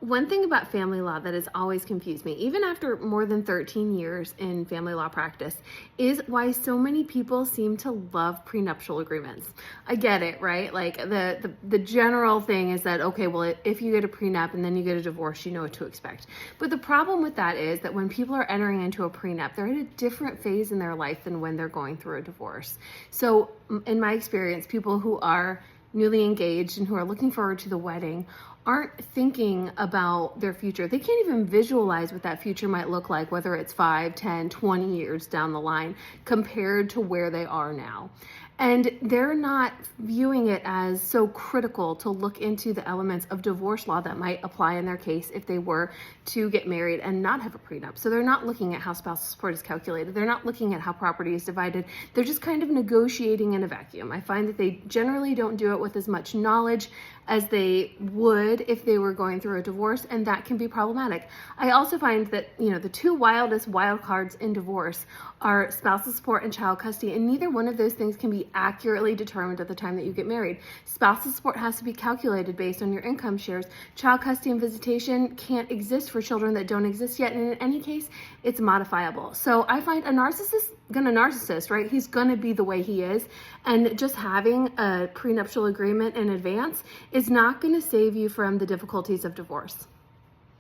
One thing about family law that has always confused me, even after more than 13 years in family law practice, is why so many people seem to love prenuptial agreements. I get it, right? Like the general thing is that, okay, well, if you get a prenup and then you get a divorce, you know what to expect. But the problem with that is that when people are entering into a prenup, they're at a different phase in their life than when they're going through a divorce. So in my experience, people who are newly engaged and who are looking forward to the wedding aren't thinking about their future. They can't even visualize what that future might look like, whether it's 5, 10, 20 years down the line compared to where they are now. And they're not viewing it as so critical to look into the elements of divorce law that might apply in their case if they were to get married and not have a prenup. So they're not looking at how spousal support is calculated. They're not looking at how property is divided. They're just kind of negotiating in a vacuum. I find that they generally don't do it with as much knowledge as they would if they were going through a divorce, and that can be problematic. I also find that, the two wildest wild cards in divorce are spousal support and child custody, and neither one of those things can be accurately determined at the time that you get married. Spousal support has to be calculated based on your income shares. Child custody and visitation can't exist for children that don't exist yet, and in any case, it's modifiable. So I find a narcissist, right? He's gonna be the way he is, and just having a prenuptial agreement in advance is not gonna save you from the difficulties of divorce.